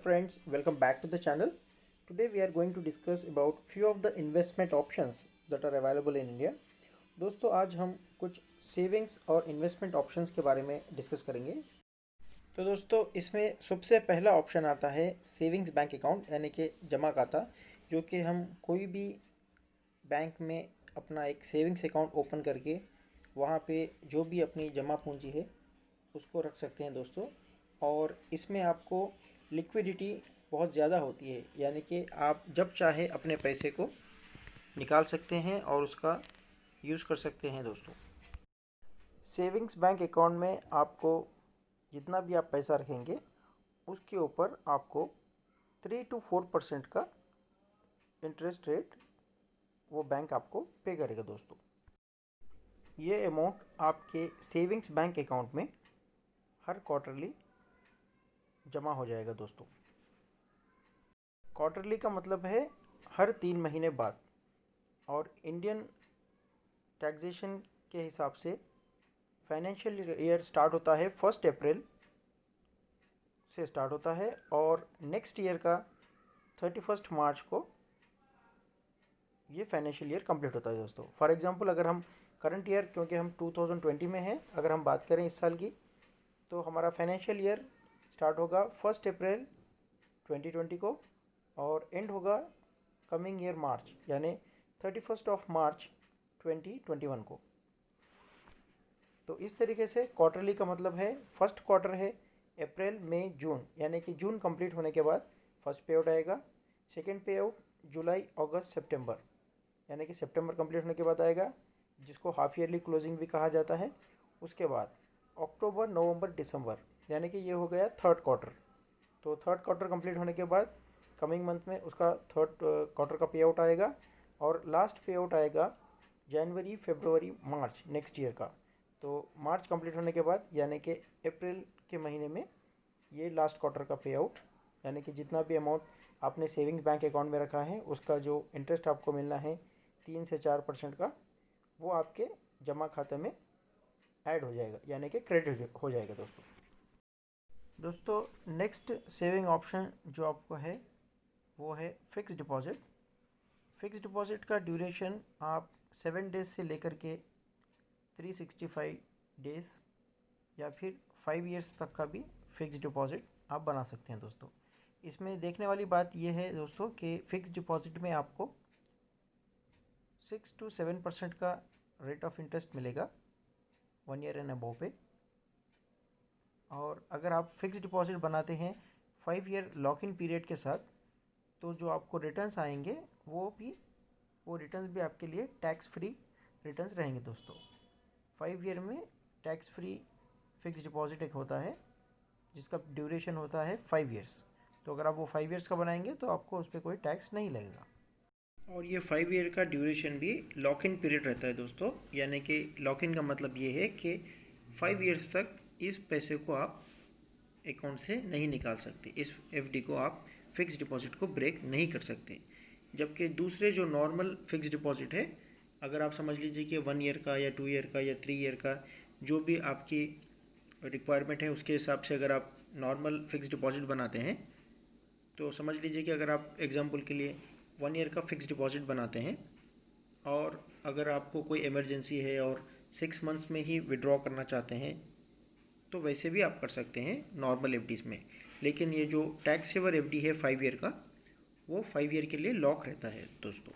friends, welcome back to the channel. Today we are going to discuss about few of the investment options that are available in India. दोस्तों आज हम कुछ savings और investment options के बारे में discuss करेंगे। तो दोस्तों इसमें सबसे पहला ऑप्शन आता है सेविंग्स बैंक अकाउंट यानी कि जमा खाता, जो कि हम कोई भी बैंक में अपना एक सेविंग्स अकाउंट ओपन करके वहाँ पे जो भी अपनी जमा पूंजी है उसको रख सकते हैं दोस्तों। और इसमें आपको लिक्विडिटी बहुत ज़्यादा होती है, यानी कि आप जब चाहे अपने पैसे को निकाल सकते हैं और उसका यूज़ कर सकते हैं दोस्तों। सेविंग्स बैंक अकाउंट में आपको जितना भी आप पैसा रखेंगे उसके ऊपर आपको 3 to 4% का इंटरेस्ट रेट वो बैंक आपको पे करेगा दोस्तों। ये अमाउंट आपके सेविंग्स बैंक अकाउंट में हर क्वार्टरली जमा हो जाएगा दोस्तों। क्वार्टरली का मतलब है हर 3 महीने बाद, और इंडियन टैक्सेशन के हिसाब से फाइनेंशियल ईयर स्टार्ट होता है 1 अप्रैल से स्टार्ट होता है और नेक्स्ट ईयर का 31 मार्च को ये फाइनेंशियल ईयर कंप्लीट होता है दोस्तों। फॉर एग्जांपल अगर हम करंट ईयर, क्योंकि हम 2020 में हैं, अगर हम बात करें इस साल की, तो हमारा फाइनेंशियल ईयर स्टार्ट होगा 1 अप्रैल 2020 को और एंड होगा कमिंग ईयर मार्च यानी 31 मार्च 2021 को। तो इस तरीके से क्वार्टरली का मतलब है फर्स्ट क्वार्टर है अप्रैल मई जून, यानी कि जून कंप्लीट होने के बाद फर्स्ट पे आउट आएगा। सेकेंड पे आउट जुलाई अगस्त सितंबर, यानी कि सितंबर कंप्लीट होने के बाद आएगा, जिसको हाफ ईयरली क्लोजिंग भी कहा जाता है। उसके बाद अक्टूबर नवंबर दिसंबर, यानी कि ये हो गया थर्ड क्वार्टर। तो थर्ड क्वार्टर कंप्लीट होने के बाद कमिंग मंथ में उसका थर्ड क्वार्टर का पे आउट आएगा और लास्ट पे आउट आएगा जनवरी फरवरी मार्च नेक्स्ट ईयर का। तो मार्च कंप्लीट होने के बाद यानी कि अप्रैल के महीने में ये लास्ट क्वार्टर का पे आउट, यानी कि जितना भी अमाउंट आपने सेविंग्स बैंक अकाउंट में रखा है उसका जो इंटरेस्ट आपको मिलना है 3 से 4% का, वो आपके जमा खाते में ऐड हो जाएगा, यानी कि क्रेडिट हो जाएगा दोस्तों। नेक्स्ट सेविंग ऑप्शन जो आपको है वो है फिक्स डिपॉजिट। फिक्स डिपॉजिट का ड्यूरेशन आप 7 डेज़ से लेकर के 365 डेज़ या फिर 5 इयर्स तक का भी फिक्स डिपॉजिट आप बना सकते हैं दोस्तों। इसमें देखने वाली बात यह है दोस्तों कि फ़िक्स डिपॉजिट में आपको 6 to 7% का रेट ऑफ इंटरेस्ट मिलेगा 1 ईयर एंड अबव पे। और अगर आप फिक्स डिपॉजिट बनाते हैं 5 ईयर लॉक इन पीरियड के साथ, तो जो आपको रिटर्न्स आएंगे वो रिटर्न्स भी आपके लिए टैक्स फ्री रिटर्न्स रहेंगे दोस्तों। 5 ईयर में टैक्स फ्री फिक्स डिपॉजिट एक होता है जिसका ड्यूरेशन होता है 5 इयर्स। तो अगर आप वो 5 इयर्स का बनाएंगे तो आपको उस पर कोई टैक्स नहीं लगेगा। और ये 5 ईयर का ड्यूरेशन भी लॉक इन पीरियड रहता है दोस्तों, यानी कि लॉक इन का मतलब ये है कि 5 इयर्स तक इस पैसे को आप अकाउंट से नहीं निकाल सकते, इस एफडी को आप फिक्स डिपॉजिट को ब्रेक नहीं कर सकते। जबकि दूसरे जो नॉर्मल फिक्स डिपॉजिट है, अगर आप समझ लीजिए कि 1 ईयर का या 2 ईयर का या 3 ईयर का, जो भी आपकी रिक्वायरमेंट है उसके हिसाब से अगर आप नॉर्मल फिक्स डिपॉजिट बनाते हैं, तो समझ लीजिए कि अगर आप एग्जांपल के लिए 1 ईयर का फिक्स डिपॉजिट बनाते हैं और अगर आपको कोई इमरजेंसी है और 6 मंथ्स में ही विड्रॉ करना चाहते हैं, तो वैसे भी आप कर सकते हैं नॉर्मल एफडीज़ में। लेकिन ये जो टैक्स सेवर एफडी है 5 ईयर का, वो 5 ईयर के लिए लॉक रहता है दोस्तों।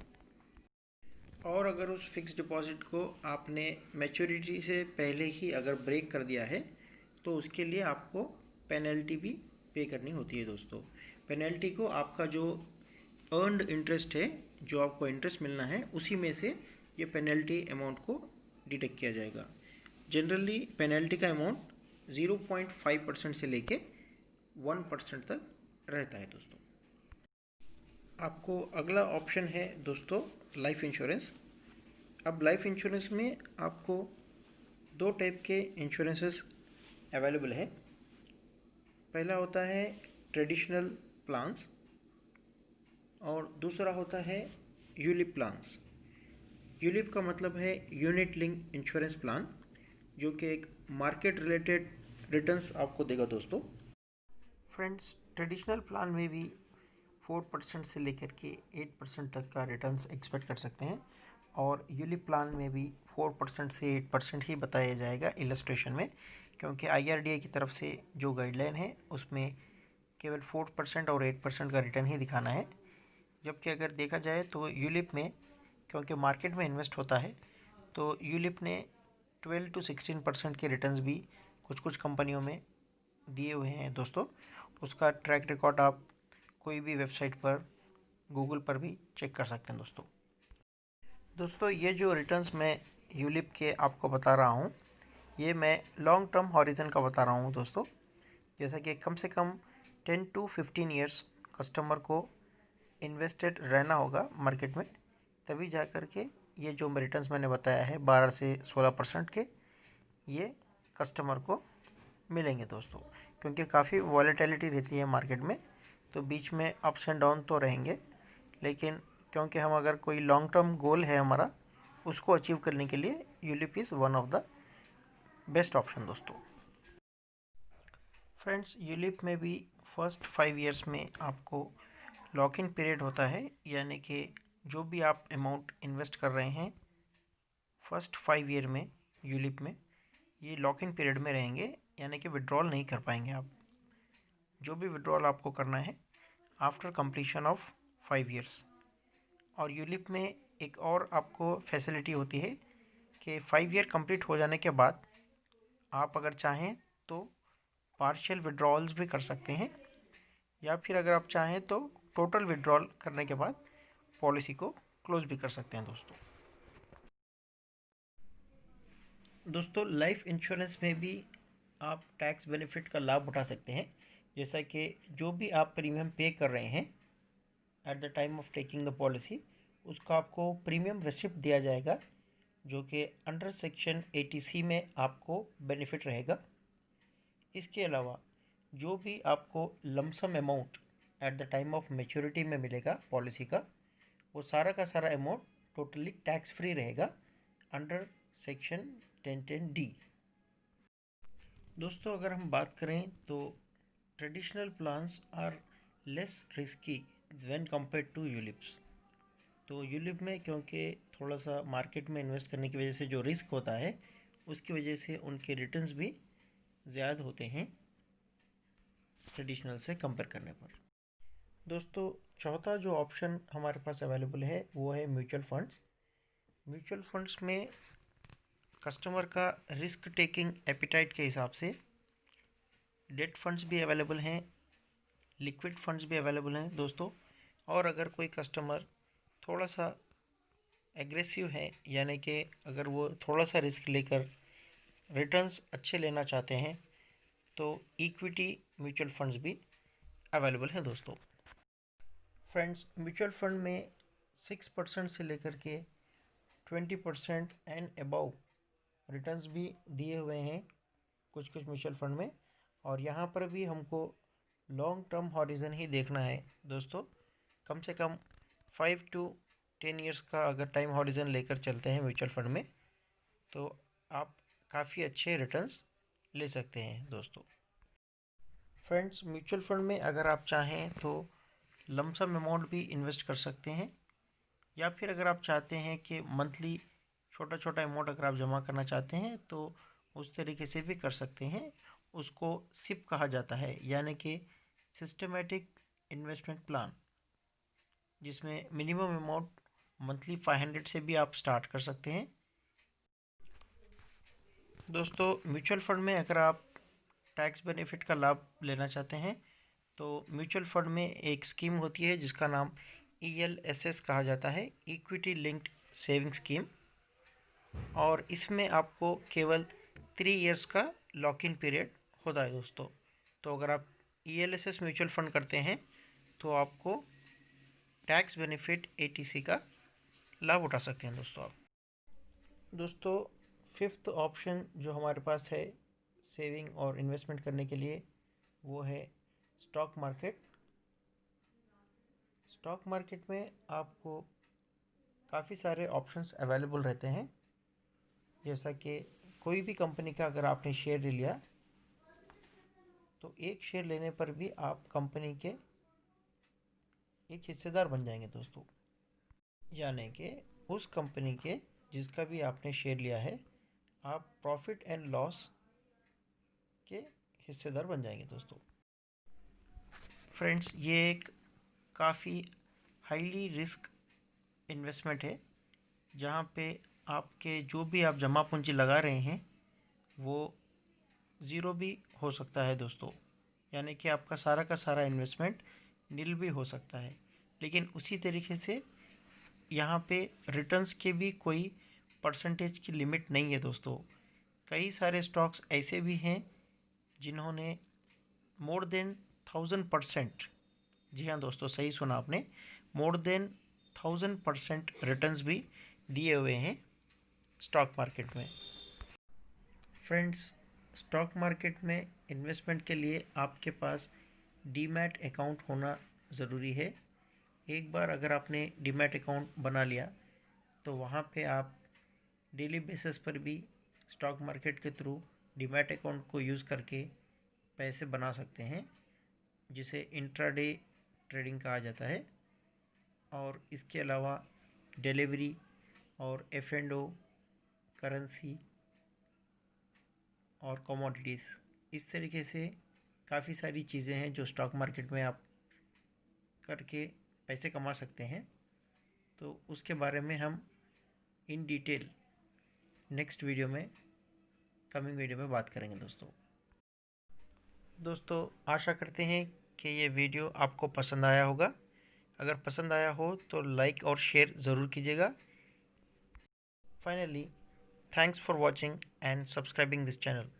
और अगर उस फिक्स डिपॉजिट को आपने मैच्योरिटी से पहले ही अगर ब्रेक कर दिया है, तो उसके लिए आपको पेनल्टी भी पे करनी होती है दोस्तों। पेनल्टी को आपका जो अर्नड इंटरेस्ट है, जो आपको इंटरेस्ट मिलना है, उसी में से ये पेनल्टी अमाउंट को डिडक्ट किया जाएगा। जनरली पेनल्टी का अमाउंट 0.5% से लेके 1% तक रहता है दोस्तों। आपको अगला ऑप्शन है दोस्तों लाइफ इंश्योरेंस। अब लाइफ इंश्योरेंस में आपको 2 टाइप के इंश्योरेंसेस अवेलेबल है। पहला होता है ट्रेडिशनल प्लान्स और दूसरा होता है यूलिप प्लान्स। यूलिप का मतलब है यूनिट लिंक इंश्योरेंस प्लान, जो कि एक मार्केट रिलेटेड रिटर्न्स आपको देगा दोस्तों। फ्रेंड्स, ट्रेडिशनल प्लान में भी 4% से लेकर के 8% तक का रिटर्न्स एक्सपेक्ट कर सकते हैं, और यूलिप प्लान में भी 4% से 8% ही बताया जाएगा इलस्ट्रेशन में, क्योंकि IRDA की तरफ से जो गाइडलाइन है उसमें केवल 4% और 8% का रिटर्न ही दिखाना है। जबकि अगर देखा जाए तो यूलिप में, क्योंकि मार्केट में इन्वेस्ट होता है, तो यूलिप ने 12 to 16% के रिटर्न्स भी कुछ कुछ कंपनियों में दिए हुए हैं दोस्तों। उसका ट्रैक रिकॉर्ड आप कोई भी वेबसाइट पर, गूगल पर भी चेक कर सकते हैं दोस्तों ये जो रिटर्न्स मैं यूलिप के आपको बता रहा हूँ, ये मैं लॉन्ग टर्म हॉरिजन का बता रहा हूँ दोस्तों। जैसा कि कम से कम 10 to 15 ईयर्स कस्टमर को इन्वेस्टेड रहना होगा मार्केट में, तभी जा कर के ये जो रिटर्न्स मैंने बताया है 12 से 16% के, ये कस्टमर को मिलेंगे दोस्तों। क्योंकि काफ़ी वॉलेटिलिटी रहती है मार्केट में, तो बीच में अप्स एंड डाउन तो रहेंगे, लेकिन क्योंकि हम अगर कोई लॉन्ग टर्म गोल है हमारा, उसको अचीव करने के लिए ULIP is one of the best option दोस्तों। फ्रेंड्स, यूलिप में भी फर्स्ट 5 ईयर्स में आपको लॉक इन पीरियड होता है, यानी कि जो भी आप अमाउंट इन्वेस्ट कर रहे हैं फर्स्ट 5 ईयर में यूलिप में, ये लॉक इन पीरियड में रहेंगे, यानी कि विड्रॉल नहीं कर पाएंगे आप। जो भी विड्रॉल आपको करना है आफ्टर कंप्लीशन ऑफ 5 ईयर्स। और यूलिप में एक और आपको फैसिलिटी होती है कि 5 ईयर कंप्लीट हो जाने के बाद आप अगर चाहें तो पार्शियल विड्रॉल्स भी कर सकते हैं, या फिर अगर आप चाहें तो टोटल विड्रॉल करने के बाद पॉलिसी को क्लोज भी कर सकते हैं दोस्तों लाइफ इंश्योरेंस में भी आप टैक्स बेनिफिट का लाभ उठा सकते हैं। जैसा कि जो भी आप प्रीमियम पे कर रहे हैं eight the time of taking the policy, उसका आपको प्रीमियम रिसिप्ट दिया जाएगा, जो कि अंडर सेक्शन 80C में आपको बेनिफिट रहेगा। इसके अलावा जो भी आपको lump sum amount at the time of maturity में मिलेगा पॉलिसी का, वो सारा का सारा अमाउंट टोटली टैक्स फ्री रहेगा अंडर सेक्शन 1010D। दोस्तों अगर हम बात करें तो traditional plans are less risky when compared to ULIPs. तो यूलिप में क्योंकि थोड़ा सा मार्केट में इन्वेस्ट करने की वजह से जो रिस्क होता है, उसकी वजह से उनके रिटर्न्स भी ज़्यादा होते हैं ट्रेडिशनल से कंपेयर करने पर। दोस्तों चौथा जो ऑप्शन हमारे पास अवेलेबल है वो है म्यूचुअल फंड्स। म्यूचुअल फंड्स में कस्टमर का रिस्क टेकिंग एपिटाइट के हिसाब से डेट फंड्स भी अवेलेबल हैं, लिक्विड फंड्स भी अवेलेबल हैं दोस्तों। और अगर कोई कस्टमर थोड़ा सा एग्रेसिव है, यानी कि अगर वो थोड़ा सा रिस्क लेकर रिटर्न्स अच्छे लेना चाहते हैं, तो इक्विटी म्यूचुअल फंड्स भी अवेलेबल हैं दोस्तों। फ्रेंड्स, म्यूचुअल फंड में 6% से लेकर के 20% एंड अबव रिटर्न्स भी दिए हुए हैं कुछ कुछ म्यूचुअल फंड में, और यहाँ पर भी हमको लॉन्ग टर्म हॉरिजन ही देखना है दोस्तों। कम से कम 5 to 10 ईयर्स का अगर टाइम हॉरिजन लेकर चलते हैं म्यूचुअल फंड में, तो आप काफ़ी अच्छे रिटर्न्स ले सकते हैं दोस्तों। फ्रेंड्स, म्यूचुअल फंड में अगर आप चाहें तो लमसम अमाउंट भी इन्वेस्ट कर सकते हैं, या फिर अगर आप चाहते हैं कि मंथली छोटा छोटा अमाउंट अगर आप जमा करना चाहते हैं तो उस तरीके से भी कर सकते हैं। उसको सिप कहा जाता है, यानी कि सिस्टमेटिक इन्वेस्टमेंट प्लान, जिसमें मिनिमम अमाउंट मंथली 500 से भी आप स्टार्ट कर सकते हैं दोस्तों। म्यूचुअल फंड में अगर आप टैक्स बेनिफिट का लाभ लेना चाहते हैं तो म्यूचुअल फंड में एक स्कीम होती है जिसका नाम ELSS कहा जाता है, इक्विटी लिंक्ड सेविंग स्कीम, और इसमें आपको केवल 3 ईयर्स का लॉक इन पीरियड होता है दोस्तों। तो अगर आप ELSS म्यूचुअल फंड करते हैं तो आपको टैक्स बेनिफिट 80C का लाभ उठा सकते हैं दोस्तों आप। दोस्तों फिफ्थ ऑप्शन जो हमारे पास है सेविंग और इन्वेस्टमेंट करने के लिए, वो है स्टॉक मार्केट। स्टॉक मार्केट में आपको काफ़ी सारे ऑप्शंस अवेलेबल रहते हैं। जैसा कि कोई भी कंपनी का अगर आपने शेयर ले लिया तो एक शेयर लेने पर भी आप कंपनी के एक हिस्सेदार बन जाएंगे दोस्तों। यानी कि उस कंपनी के जिसका भी आपने शेयर लिया है, आप प्रॉफिट एंड लॉस के हिस्सेदार बन जाएंगे दोस्तों। फ्रेंड्स, ये एक काफ़ी हाईली रिस्क इन्वेस्टमेंट है, जहाँ पे आपके जो भी आप जमा पूंजी लगा रहे हैं वो ज़ीरो भी हो सकता है दोस्तों। यानी कि आपका सारा का सारा इन्वेस्टमेंट नील भी हो सकता है। लेकिन उसी तरीके से यहाँ पे रिटर्न्स के भी कोई परसेंटेज की लिमिट नहीं है दोस्तों। कई सारे स्टॉक्स ऐसे भी हैं जिन्होंने मोर देन 1000%, जी हाँ दोस्तों, सही सुना आपने, मोर देन 1000% रिटर्न्स भी दिए हुए हैं स्टॉक मार्केट में। फ्रेंड्स, स्टॉक मार्केट में इन्वेस्टमेंट के लिए आपके पास डीमैट अकाउंट होना ज़रूरी है। एक बार अगर आपने डीमैट अकाउंट बना लिया तो वहाँ पे आप डेली बेसिस पर भी स्टॉक मार्केट के थ्रू डीमैट अकाउंट को यूज़ करके पैसे बना सकते हैं, जिसे इंट्राडे ट्रेडिंग कहा जाता है। और इसके अलावा डिलीवरी और F&O, करेंसी और कमोडिटीज़, इस तरीके से काफ़ी सारी चीज़ें हैं जो स्टॉक मार्केट में आप करके पैसे कमा सकते हैं। तो उसके बारे में हम इन डिटेल नेक्स्ट वीडियो में, कमिंग वीडियो में बात करेंगे दोस्तों। आशा करते हैं कि ये वीडियो आपको पसंद आया होगा। अगर पसंद आया हो तो लाइक और शेयर ज़रूर कीजिएगा। Finally, thanks for watching and subscribing this channel.